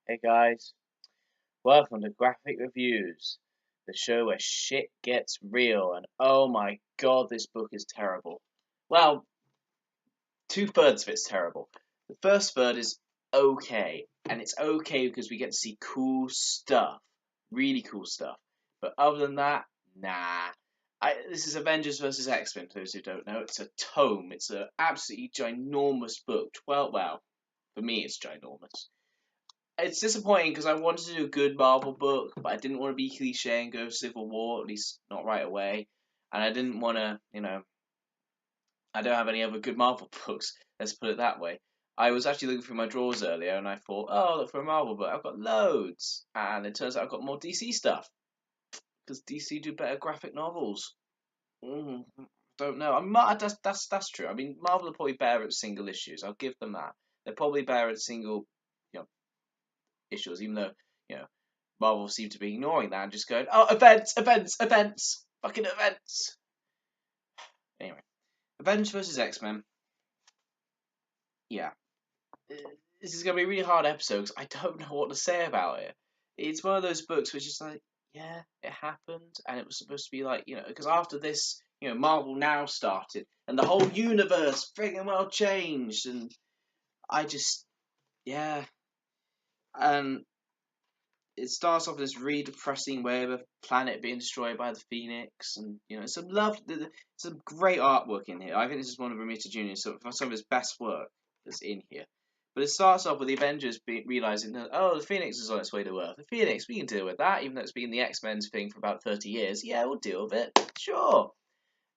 Hey guys, welcome to Graphic Reviews, the show where shit gets real, and oh my god, this book is terrible. Well, two-thirds of it's terrible. The first third is okay, and it's okay because we get to see cool stuff, really cool stuff. But other than that, nah. This is Avengers versus X-Men, for those who don't know. It's a tome, it's an absolutely ginormous book. 12, well, for me it's ginormous. It's disappointing because I wanted to do a good Marvel book, but I didn't want to be cliche and go Civil War, at least not right away. And I didn't want to, I don't have any other good Marvel books, let's put it that way. I was actually looking through my drawers earlier and I thought, oh, look for a Marvel book. I've got loads. And it turns out I've got more DC stuff because DC do better graphic novels. Don't know. That's true. I mean, Marvel are probably better at single issues. I'll give them that. They're probably better at single, you know, issues, even though, you know, Marvel seem to be ignoring that and just going, oh, events, events, events, fucking events. Anyway, Avengers versus X-Men. Yeah. This is going to be a really hard episode because I don't know what to say about it. It's one of those books which is like, yeah, it happened, and it was supposed to be like, because after this, Marvel Now started, and the whole universe friggin' well changed, and I just, yeah. And it starts off this really depressing way of a planet being destroyed by the Phoenix, and some great artwork in here. I think this is one of Romita Jr.'s some of his best work that's in here. But it starts off with the Avengers realizing that the Phoenix is on its way to Earth. The Phoenix, we can deal with that, even though it's been the X-Men's thing for about 30 years. Yeah, we'll deal with it, sure.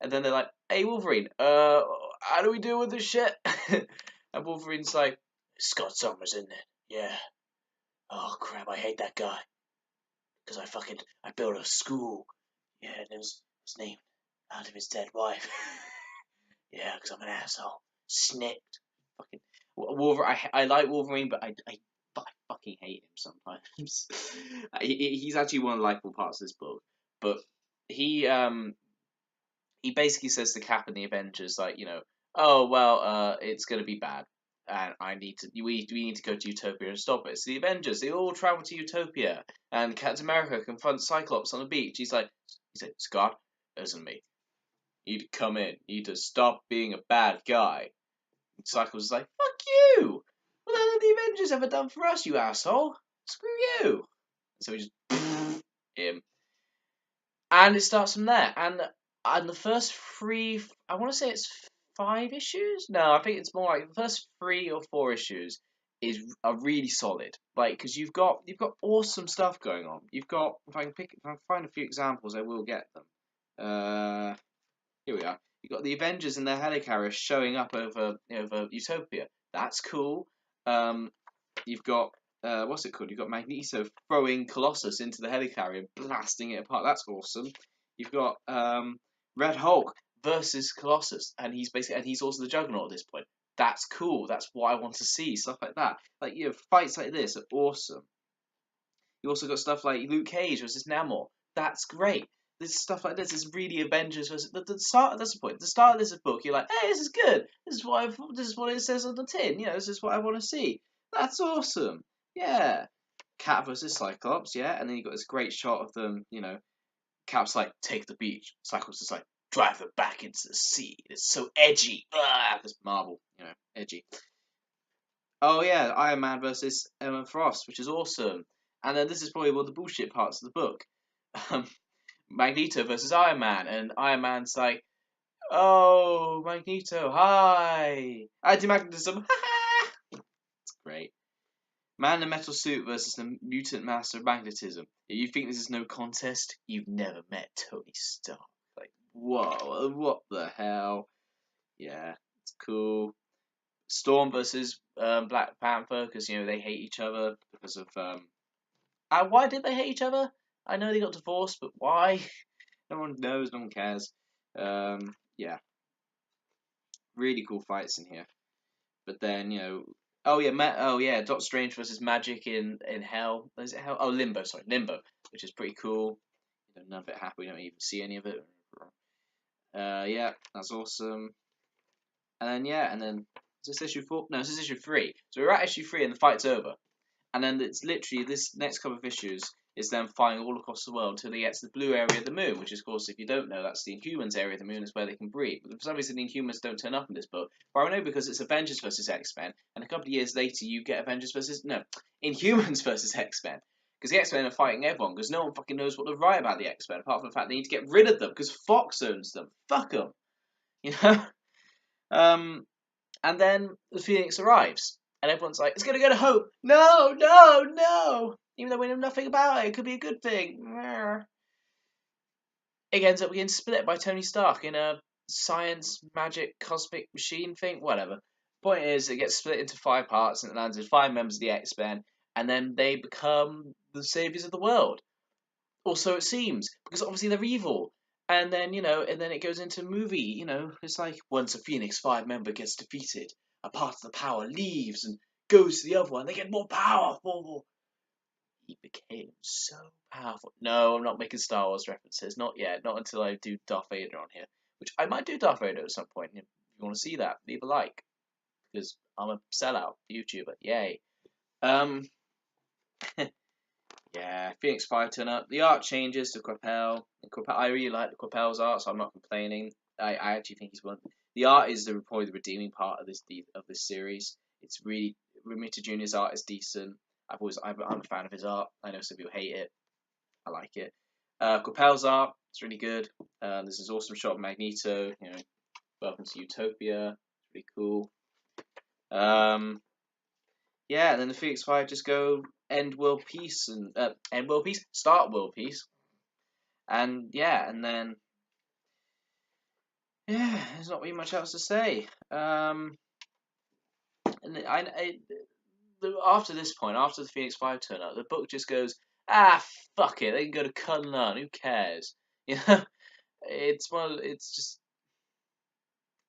And then they're like, "Hey, Wolverine, how do we deal with this shit?" And Wolverine's like, "Scott Summers, isn't it? Yeah. Oh crap, I hate that guy. Because I built a school. Yeah, and it was named after his dead wife. Yeah, because I'm an asshole. Snicked. Fucking Wolverine. I like Wolverine, but I fucking hate him sometimes. He's actually one of the likable parts of this book, but he basically says to Cap and the Avengers, like, oh well, it's gonna be bad, and we need to go to Utopia and stop it. So the Avengers, they all travel to Utopia, and Captain America confronts Cyclops on the beach. He said, Scott, listen to me. You need to come in. You need to stop being a bad guy. And Cyclops is like, fuck you. What the hell have the Avengers ever done for us, you asshole? Screw you. So he just him. And it starts from there. And the first three, I want to say it's 5 issues. No, I think it's more like the first 3 or 4 issues are really solid. Like, because you've got awesome stuff going on. You've got, if I can find a few examples, I will get them. Here we are. You've got the Avengers and their helicarrier showing up over Utopia. That's cool. You've got what's it called? You've got Magneto throwing Colossus into the helicarrier and blasting it apart. That's awesome. You've got Red Hulk versus Colossus, and he's also the Juggernaut at this point. That's cool. That's what I want to see. Stuff like that. Like, fights like this are awesome. You also got stuff like Luke Cage versus Namor. That's great. This stuff like this is really Avengers versus the start. That's the point. The start of this book, you're like, hey, this is good. This is what it says on the tin. This is what I want to see. That's awesome. Yeah. Cap versus Cyclops. Yeah, and then you got this great shot of them. Cap's like, take the beach. Cyclops is like, drive them back into the sea. It's so edgy. Because Marvel, edgy. Oh yeah, Iron Man versus Emma Frost, which is awesome. And then this is probably one of the bullshit parts of the book. Magneto versus Iron Man, and Iron Man's like, "Oh, Magneto, hi, anti-magnetism, It's great. Man in the metal suit versus the mutant master of magnetism. If you think this is no contest, you've never met Tony Stark. Like, whoa, what the hell? Yeah, it's cool. Storm versus Black Panther, because they hate each other because of why did they hate each other? I know they got divorced, but why? No one knows. No one cares. Yeah, really cool fights in here. But then oh yeah, Doctor Strange versus Magic in Hell. Is it Hell? Oh, Limbo. Sorry, Limbo, which is pretty cool. None of it happened. We don't even see any of it. Yeah, that's awesome. And then is this issue 4? No, this is issue 3. So we're at issue 3 and the fight's over. And then it's literally this next couple of issues is them flying all across the world until they get to the blue area of the moon, which is, of course, if you don't know, that's the Inhumans area of the moon, is where they can breathe. But for some reason, the Inhumans don't turn up in this book. But I know because it's Avengers versus X-Men, and a couple of years later you get Inhumans versus X-Men. Because the X-Men are fighting everyone, because no one fucking knows what to write about the X-Men, apart from the fact they need to get rid of them, because Fox owns them. Fuck them. You know? And then the Phoenix arrives, and everyone's like, it's going to go to Hope. No, no, no. Even though we know nothing about it, it could be a good thing. It ends up getting split by Tony Stark in a science, magic, cosmic machine thing, whatever. Point is, it gets split into 5 parts, and it lands with 5 members of the X-Men, and then they become the saviors of the world. Or so it seems, because obviously they're evil. And then, and then it goes into movie, it's like, once a Phoenix 5 member gets defeated, a part of the power leaves and goes to the other one, they get more powerful. He became so powerful. No, I'm not making Star Wars references, not yet, not until I do Darth Vader on here, which I might do Darth Vader at some point. If you want to see that, leave a like, because I'm a sellout YouTuber, yay. Yeah, Phoenix 5 turn up. The art changes to Quapel. I really like the Quapel's art, so I'm not complaining. I actually think he's one. The art is probably the redeeming part of this series. It's really Romita Jr.'s art is decent. I'm a fan of his art. I know some people hate it. I like it. Quapel's art is really good. There's this awesome shot of Magneto. Welcome to Utopia. It's really cool. Yeah, and then the Phoenix 5 just go end world peace and end world peace, start world peace, and yeah, and then there's not really much else to say. And after this point, after the Phoenix 5 turn up, the book just goes, fuck it, they can go to Kunlun, who cares? It's just,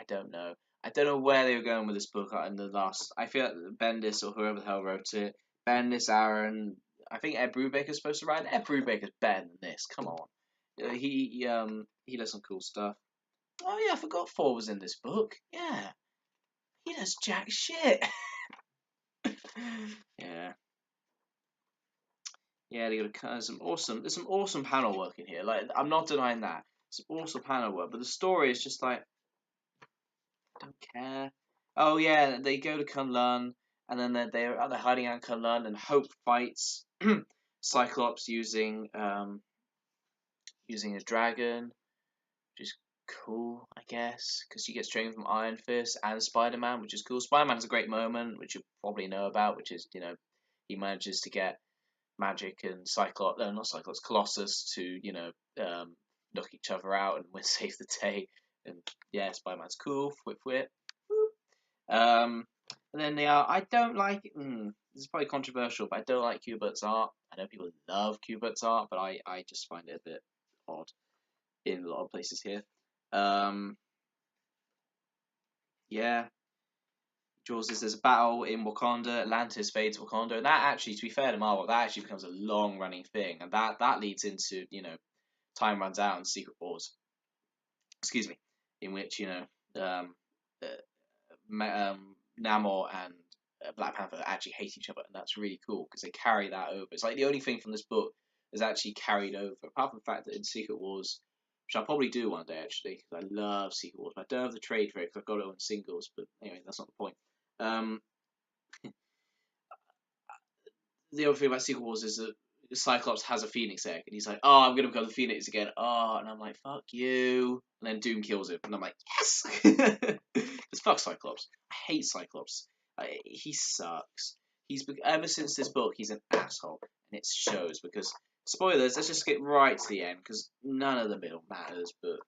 I don't know. I don't know where they were going with this book in the last. I feel like Bendis or whoever the hell wrote it, Bendis, Aaron. I think Ed Brubaker's supposed to write it. Ed Brubaker's better than this. Come on, he does some cool stuff. Oh yeah, I forgot Thor was in this book. Yeah, he does jack shit. Yeah, they got some awesome. There's some awesome panel work in here. Like, I'm not denying that. Some awesome panel work, but the story is just like, I don't care. Oh yeah, they go to Kunlun, and then they're hiding out in Kunlun, and Hope fights Cyclops using a dragon, which is cool, I guess, because she gets trained from Iron Fist and Spider-Man, which is cool. Spider-Man has a great moment, which you probably know about, which is he manages to get Magic and Cyclops, no, not Cyclops, Colossus to knock each other out and win save the day. And yeah, Spider-Man's cool, whip. And then I don't like. This is probably controversial, but I don't like Kubert's art. I know people love Kubert's art, but I just find it a bit odd in a lot of places here. Yeah. Jaws says there's a battle in Wakanda. Atlantis fades Wakanda, and that actually, to be fair to Marvel, that actually becomes a long-running thing, and that leads into time runs out in Secret Wars. Excuse me, in which Namor and Black Panther actually hate each other, and that's really cool because they carry that over. It's like the only thing from this book is actually carried over, apart from the fact that in Secret Wars, which I'll probably do one day actually, because I love Secret Wars, but I don't have the trade for it because I've got it on singles. But anyway, that's not the point. The other thing about Secret Wars is that Cyclops has a Phoenix egg, and he's like, "Oh, I'm gonna become the Phoenix again." Oh, and I'm like, "Fuck you!" And then Doom kills him, and I'm like, "Yes!" Because fuck Cyclops. I hate Cyclops. He sucks. Ever since this book, he's an asshole, and it shows. Because spoilers. Let's just get right to the end, because none of the middle matters. But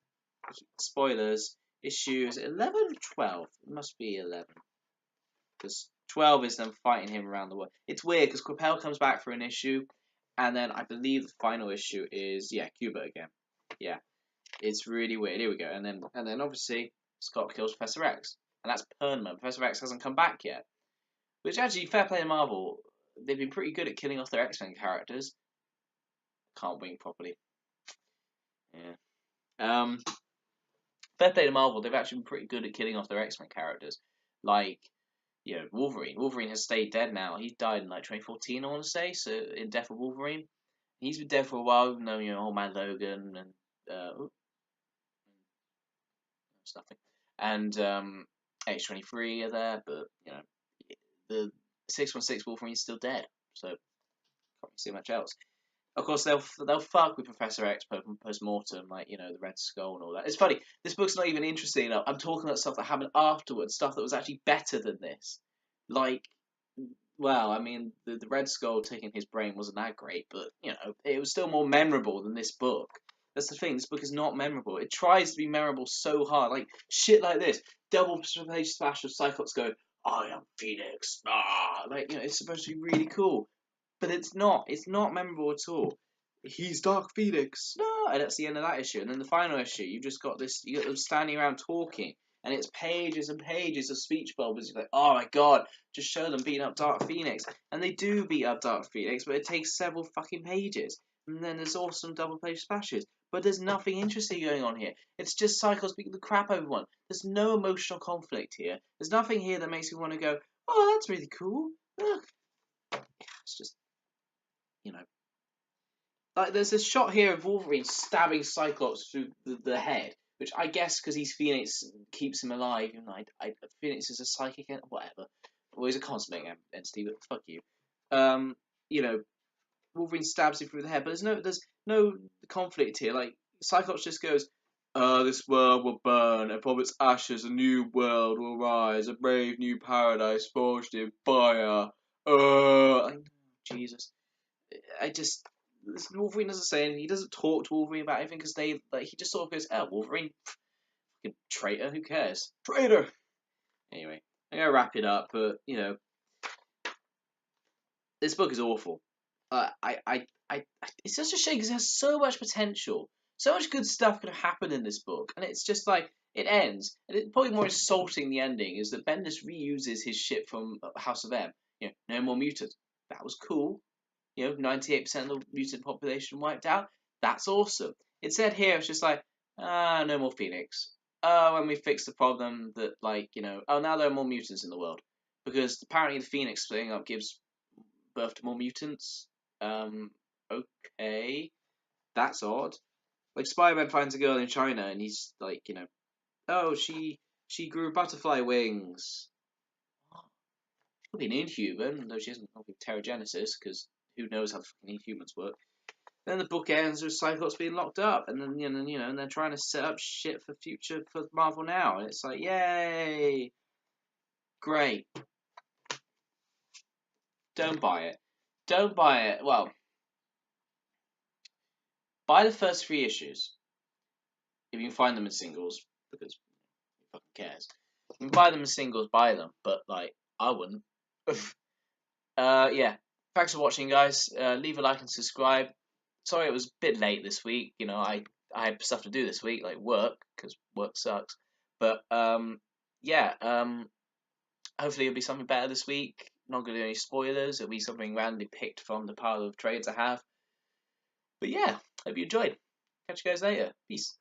spoilers. Issues 11 or 12. It must be 11. Because 12 is them fighting him around the world. It's weird because Quapel comes back for an issue, and then I believe the final issue is Cuba again. Yeah, it's really weird. Here we go, and then obviously Scott kills Professor X, and that's permanent. Professor X hasn't come back yet, which actually, fair play to Marvel, they've been pretty good at killing off their X-Men characters. Can't wink properly. Yeah. Fair play to Marvel, they've actually been pretty good at killing off their X-Men characters, like Wolverine. Wolverine has stayed dead now. He died in like 2014, I want to say. So in Death of Wolverine, he's been dead for a while. Even though Old Man Logan and nothing, and H23 are there, but the 616 Wolverine's still dead. So can't really see much else. Of course, they'll fuck with Professor X post mortem, like the Red Skull and all that. It's funny. This book's not even interesting enough. I'm talking about stuff that happened afterwards, stuff that was actually better than this. Like, well, I mean, the Red Skull taking his brain wasn't that great, but it was still more memorable than this book. That's the thing. This book is not memorable. It tries to be memorable so hard, like shit like this. Double page splash of Cyclops going, "I am Phoenix." Ah, like it's supposed to be really cool. But it's not. It's not memorable at all. He's Dark Phoenix. No, and that's the end of that issue. And then the final issue, you've just got this. You got them standing around talking, and it's pages and pages of speech bubbles. You're like, oh my god, just show them beating up Dark Phoenix, and they do beat up Dark Phoenix, but it takes several fucking pages. And then there's awesome double page splashes, but there's nothing interesting going on here. It's just Cyclops beating the crap over one. There's no emotional conflict here. There's nothing here that makes you want to go, oh, that's really cool. Look, it's just like there's a shot here of Wolverine stabbing Cyclops through the head, which I guess because he's Phoenix keeps him alive. Phoenix is a psychic whatever. Well, he's a cosmic entity, but fuck you. You know, Wolverine stabs him through the head, but there's no conflict here. Like Cyclops just goes, this world will burn, and from its ashes a new world will rise, a brave new paradise forged in fire. Jesus. Wolverine doesn't say anything. He doesn't talk to Wolverine about anything because he just sort of goes, "Oh, Wolverine, fucking traitor. Who cares? Traitor." Anyway, I'm gonna wrap it up, but this book is awful. It's such a shame because it has so much potential, so much good stuff could have happened in this book, and it's just like it ends. And it's probably more insulting. The ending is that Bendis reuses his shit from House of M. No more mutants. That was cool. 98% of the mutant population wiped out. That's awesome. Instead here, it's just like, no more Phoenix. Oh, and we fixed the problem that, now there are more mutants in the world. Because apparently the Phoenix splitting up gives birth to more mutants. Okay. That's odd. Like, Spider-Man finds a girl in China, and he's like, oh, she grew butterfly wings. She could be an Inhuman, though she hasn't got Pterogenesis, because who knows how fucking Inhumans work. Then the book ends with Cyclops being locked up, and then and they're trying to set up shit for Marvel now, and it's like, yay, great. Don't buy it. Don't buy it. Well, buy the first 3 issues if you can find them in singles, because who fucking cares. You can buy them in singles, buy them, but I wouldn't. Yeah. Thanks for watching, guys. Leave a like and subscribe. Sorry it was a bit late this week. I had stuff to do this week, like work, because work sucks. But yeah. Hopefully it'll be something better this week. Not going to do any spoilers. It'll be something randomly picked from the pile of trades I have. But yeah, hope you enjoyed. Catch you guys later. Peace.